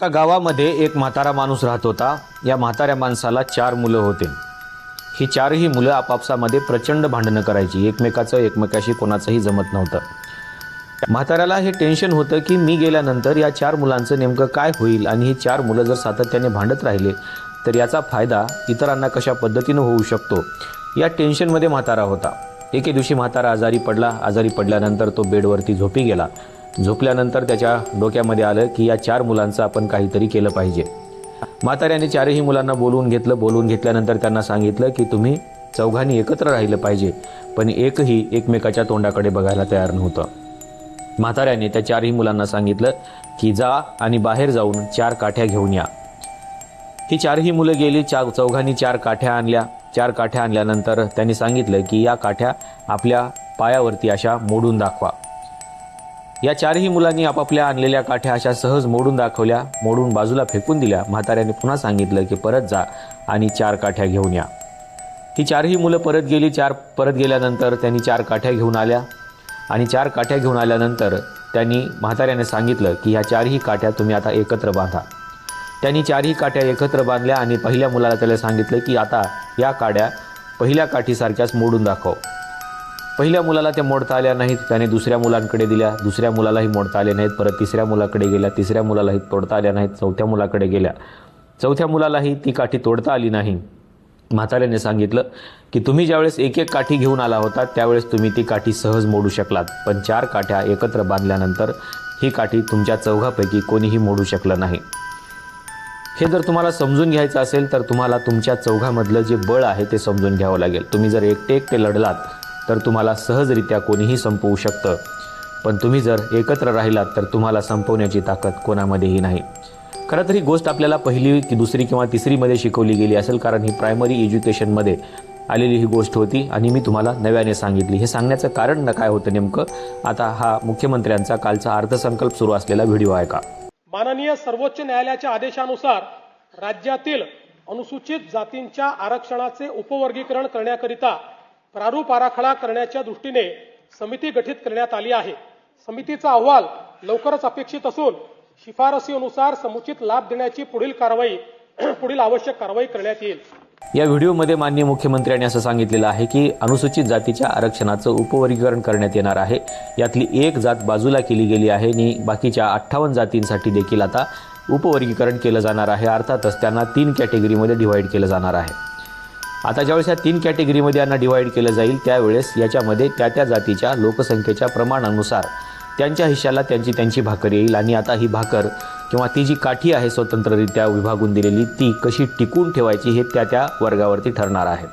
एका गावामध्ये एक म्हातारा माणूस राहत होता। या म्हाताऱ्या माणसाला 4 मुलं होते। ही 4ही मुलं आपापसामध्ये प्रचंड भांडणं करायची, एकमेकाशी कोणाचंही जमत नव्हतं। म्हाताऱ्याला हे टेन्शन होतं की मी गेल्यानंतर या 4 मुलांचं नेमकं काय होईल आणि ही 4 मुलं जर सातत्याने भांडत राहिले तर याचा फायदा इतरांना कशा पद्धतीने होऊ शकतो, या टेन्शनमध्ये म्हातारा होता। एके दिवशी म्हातारा आजारी पडला। आजारी पडल्यानंतर तो बेडवरती झोपी गेला। झोपल्यानंतर त्याच्या डोक्यामध्ये आलं की या 4 मुलांचं आपण काहीतरी केलं पाहिजे। म्हाताऱ्याने 4ही मुलांना बोलवून घेतलं। बोलवून घेतल्यानंतर त्यांना सांगितलं की तुम्ही चौघांनी एकत्र राहिलं पाहिजे, पण एकही एकमेकाच्या तोंडाकडे बघायला तयार नव्हतं। म्हाताऱ्याने त्या 4ही मुलांना सांगितलं की जा आणि बाहेर जाऊन 4 काठ्या घेऊन या। ही 4ही मुलं गेली। चौघांनी 4 काठ्या आणल्या। 4 काठ्या आणल्यानंतर त्यांनी सांगितलं की या काठ्या आपल्या पायावरती अशा मोडून दाखवा। या 4ही मुलांनी आपापल्या आणलेल्या काठ्या अशा सहज मोडून दाखवल्या, मोडून बाजूला फेकून दिल्या। म्हाताऱ्याने पुन्हा सांगितलं की परत जा आणि 4 काठ्या घेऊन या। ही 4ही मुलं परत गेली। परत गेल्यानंतर त्यांनी 4 काठ्या घेऊन आल्या आणि 4 काठ्या घेऊन आल्यानंतर त्यांनी म्हाताऱ्याने सांगितलं की ह्या 4ही काठ्या तुम्ही आता एकत्र बांधा। त्यांनी 4ही काठ्या एकत्र बांधल्या आणि पहिल्या मुलाला त्याला सांगितलं की आता या काड्या पहिल्या काठीसारख्याच मोडून दाखव। पहिल्या मुलाला त्या मोडता आल्या नाहीत। त्याने दुसऱ्या मुलांकडे दिल्या। दुसऱ्या मुलालाही मोडता आले नाहीत। परत तिसऱ्या मुलाकडे गेल्या। तिसऱ्या मुलालाही तोडता आल्या नाहीत। चौथ्या मुलाकडे गेल्या। चौथ्या मुलालाही ती काठी तोडता आली नाही। म्हाताऱ्याने सांगितलं की तुम्ही ज्यावेळेस एक काठी घेऊन आला होता त्यावेळेस तुम्ही ती काठी सहज मोडू शकलात, पण 4 काठ्या एकत्र बांधल्यानंतर ही काठी तुमच्या चौघापैकी कोणीही मोडू शकलं नाही। हे जर तुम्हाला समजून घ्यायचं असेल तर तुम्हाला तुमच्या चौघामधलं जे बळ आहे ते समजून घ्यावं लागेल। तुम्ही जर एकटे लढलात तर तुम्हाला सहजरित्या कोणीही संपवू शकतं, पण तुम्ही जर एकत्र राहिलात तर तुम्हाला संपवण्याची ताकद कोणामध्येही नाही। खरं तर ही गोष्ट आपल्याला पहिली की दुसरी किंवा तिसरीमध्ये शिकवली गेली असेल, कारण ही प्रायमरी एज्युकेशनमध्ये आलेली ही गोष्ट होती आणि मी तुम्हाला नव्याने सांगितली। हे सांगण्याचं कारण काय होतं नेमकं, आता हा मुख्यमंत्र्यांचा कालचा अर्थसंकल्प सुरू असलेला व्हिडिओ आहे का। माननीय सर्वोच्च न्यायालयाच्या आदेशानुसार राज्यातील अनुसूचित जातींच्या आरक्षणाचे उपवर्गीकरण करण्याकरिता प्रारूप आराखडा करण्याच्या दृष्टीने समिती गठीत करण्यात आली आहे। समितीचा अहवाल लवकरच अपेक्षित असून शिफारसीनुसार समुचित लाभ देण्याची पुढील आवश्यक कारवाई करण्यात येईल। या व्हिडिओमध्ये माननीय मुख्यमंत्र्यांनी असं सांगितलेलं आहे की अनुसूचित जातीच्या आरक्षणाचं उपवर्गीकरण करण्यात येणार आहे। यातली एक जात बाजूला केली गेली आहे आणि बाकीच्या 58 जातींसाठी देखील आता उपवर्गीकरण केलं जाणार आहे। अर्थातच त्यांना 3 कॅटेगरीमध्ये डिवाइड केलं जाणार आहे। आता ज्यावेळेस या 3 कॅटेगरीमध्ये यांना डिवाइड केलं जाईल त्यावेळेस याच्यामध्ये त्या जातीच्या लोकसंख्येच्या प्रमाणानुसार त्यांच्या हिश्श्याला त्यांची भाकर येईल आणि आता ही भाकर किंवा ती जी काठी आहे स्वतंत्ररित्या विभागून दिलेली ती कशी टिकून ठेवायची हे त्या वर्गावरती ठरणार आहे।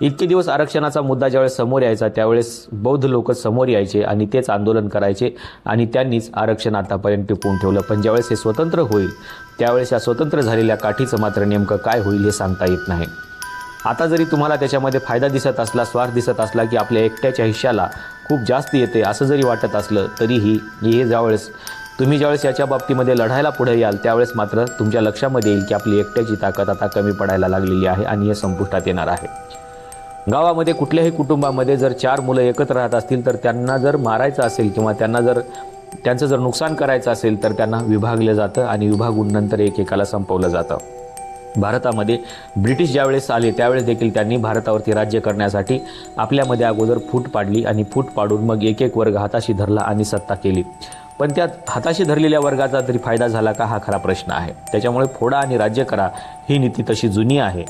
इतके दिवस आरक्षणाचा मुद्दा ज्यावेळेस समोर यायचा त्यावेळेस बौद्ध लोक समोर यायचे आणि तेच आंदोलन करायचे आणि त्यांनीच आरक्षण आतापर्यंत टिकवून ठेवलं, पण ज्यावेळेस हे स्वतंत्र होईल त्यावेळेस या स्वतंत्र झालेल्या काठीचं मात्र नेमकं काय होईल हे सांगता येत नाही। आता जरी तुम्हाला त्याच्यामध्ये फायदा दिसत असला, स्वार्थ दिसत असला की आपल्या एकट्याच्या हिश्श्याला खूप जास्त येते असं जरी वाटत असलं तरीही तुम्ही ज्यावेळेस याच्या बाबतीमध्ये लढायला पुढे याल त्यावेळेस मात्र तुमच्या लक्षामध्ये येईल की आपली एकट्याची ताकद आता कमी पडायला लागलेली आहे आणि हे संपुष्टात येणार आहे। गावामध्ये कुठल्याही कुटुंबामध्ये जर 4 मुलं एकत्र राहत असतील तर त्यांना जर मारायचं असेल किंवा त्यांचं जर नुकसान करायचं असेल तर त्यांना विभागलं जातं आणि विभागून नंतर एकेकाला संपवलं जातं। भारतामध्ये ब्रिटिश ज्यावेळेस आले त्यावेळेस देखील त्यांनी भारतावरती राज्य करण्यासाठी आपल्यामध्ये अगोदर फूट पाडली आणि फूट पाडून मग एक वर्ग हाताशी धरला आणि सत्ता केली, पण त्या हाताशी धरलेल्या वर्गाचा तरी फायदा झाला का हा खरा प्रश्न आहे। त्याच्यामुळे फोडा आणि राज्य करा ही नीती तशी जुनी आहे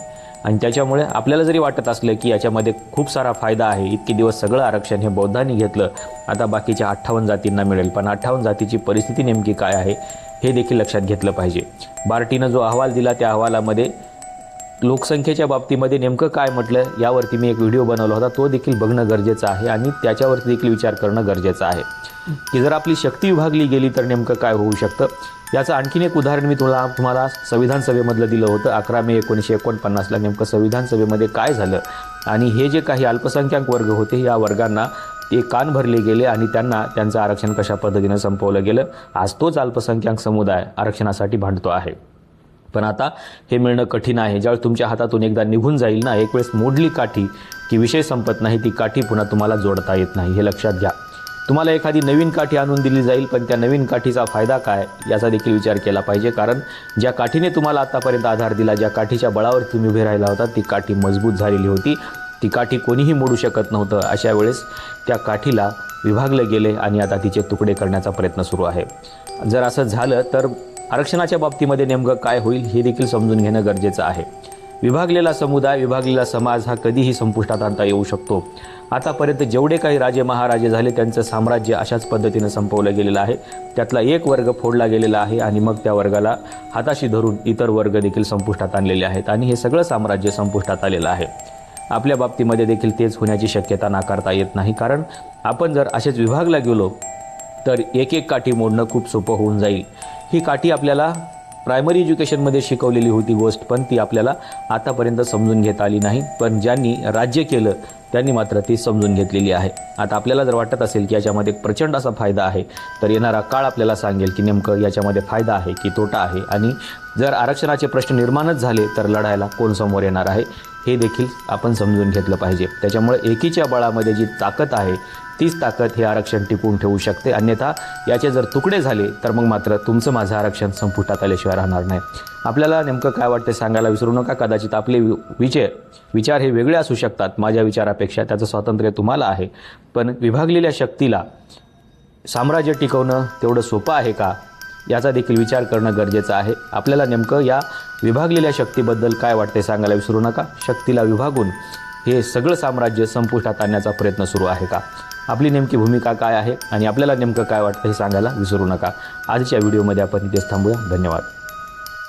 आणि त्याच्यामुळे आपल्याला जरी वाटत असलं की याच्यामध्ये खूप सारा फायदा आहे, इतके दिवस सगळं आरक्षण हे बौद्धांनी घेतलं, आता बाकीच्या 58 जातींना मिळेल, पण 58 जातीची परिस्थिती नेमकी काय आहे हे देखील लक्षात घेतलं पाहिजे। बार्टीनं जो अहवाल दिला त्या अहवालामध्ये लोकसंख्येच्या बाबतीमध्ये नेमकं काय म्हटलं यावरती मी एक व्हिडिओ बनवला होता, तो देखील बघणं गरजेचं आहे आणि त्याच्यावरती देखील विचार करणं गरजेचं आहे की जर आपली शक्ती विभागली गेली तर नेमकं काय होऊ शकतं। याचं आणखीन एक उदाहरण मी तुम्हाला संविधान सभेमधलं दिलं होतं। 11 मे 1949ला नेमकं संविधान सभेमध्ये काय झालं आणि हे जे काही अल्पसंख्याक वर्ग होते या वर्गांना ते कान भरले गेले आणि त्यांना त्यांचं आरक्षण कशा पद्धतीने संपवलं गेलं। आज तोच अल्पसंख्याक समुदाय आरक्षणासाठी भांडतो आहे, पण आता हे मिळणं कठीण आहे। ज्यावेळेस तुमच्या हातातून एकदा निघून जाईल ना, एक वेळेस मोडली काठी की विषय संपत नाही, ती काठी पुन्हा तुम्हाला जोडता येत नाही, हे लक्षात घ्या। तुम्हाला एखादी नवीन काठी आणून दिली जाईल, पण त्या नवीन काठीचा फायदा काय याचा देखील विचार केला पाहिजे. कारण ज्या काठीने तुम्हाला आतापर्यंत आधार दिला, ज्या काठीच्या बळावर तुम्ही उभे राहिला होता, ती काठी मजबूत झालेली होती. ती काठी कोणीही मोडू शकत नव्हतं. अशा वेळेस त्या काठीला विभागले गेले आणि आता तिचे तुकडे करण्याचा प्रयत्न सुरू आहे. जर असं झालं तर आरक्षणाच्या बाबतीमध्ये नेमकं काय होईल हे देखील समजून घेणं गरजेचं आहे. विभागलेला समुदाय, विभागलेला समाज हा कधीही संपुष्टात आणता येऊ शकतो. आतापर्यंत जेवढे काही राजे महाराजे झाले त्यांचं साम्राज्य अशाच पद्धतीनं संपवलं गेलेलं आहे. त्यातला एक वर्ग फोडला गेलेला आहे आणि मग त्या वर्गाला हाताशी धरून इतर वर्ग देखील संपुष्टात आणलेले आहेत आणि हे सगळं साम्राज्य संपुष्टात आलेलं आहे. आपल्या बाबतीमध्ये देखील तेच होण्याची शक्यता नाकारता येत नाही. कारण आपण जर असेच विभागला गेलो तर एक एक काठी मोडणं खूप सोपं होऊन जाईल. ही काठी आपल्याला प्रायमरी एज्युकेशनमध्ये शिकवलेली होती गोष्ट, पण ती आपल्याला आतापर्यंत समजून घेता आली नाही. पण ज्यांनी राज्य केलं त्यांनी मात्र ती समजून घेतलेली आहे. आता आपल्याला जर वाटत असेल की याच्यामध्ये एक प्रचंड असा फायदा आहे, तर येणारा काळ आपल्याला सांगेल की नेमकं याच्यामध्ये फायदा आहे की तोटा आहे. आणि जर आरक्षणाचे प्रश्न निर्माणच झाले तर लढायला कोण समोर येणार आहे हे देखील आपण समजून घेतलं पाहिजे. त्याच्यामुळे एकीच्या बळामध्ये जी ताकद आहे तीच ताकद हे आरक्षण टिकवून ठेवू शकते. अन्यथा याचे जर तुकडे झाले तर मग मात्र तुमचं माझं आरक्षण संपुष्टात आल्याशिवाय राहणार नाही. आपल्याला नेमकं काय वाटतं सांगायला विसरू नका. कदाचित आपले विचार हे वेगळे असू शकतात माझ्या विचारापेक्षा, त्याचं स्वातंत्र्य तुम्हाला आहे. पण विभागलेल्या शक्तीला साम्राज्य टिकवणं तेवढं सोपं आहे का याचा देखील विचार करणं गरजेचं आहे. आपल्याला नेमकं या विभागलेल्या शक्तीबद्दल काय वाटते सांगायला विसरू नका. शक्तीला विभागून हे सगळं साम्राज्य संपुष्टात आणण्याचा प्रयत्न सुरू आहे का? आपली नेमकी भूमिका काय आहे आणि आपल्याला नेमकं काय वाटतं हे सांगायला विसरू नका. आजच्या व्हिडिओमध्ये आपण इथेच थांबूया. धन्यवाद.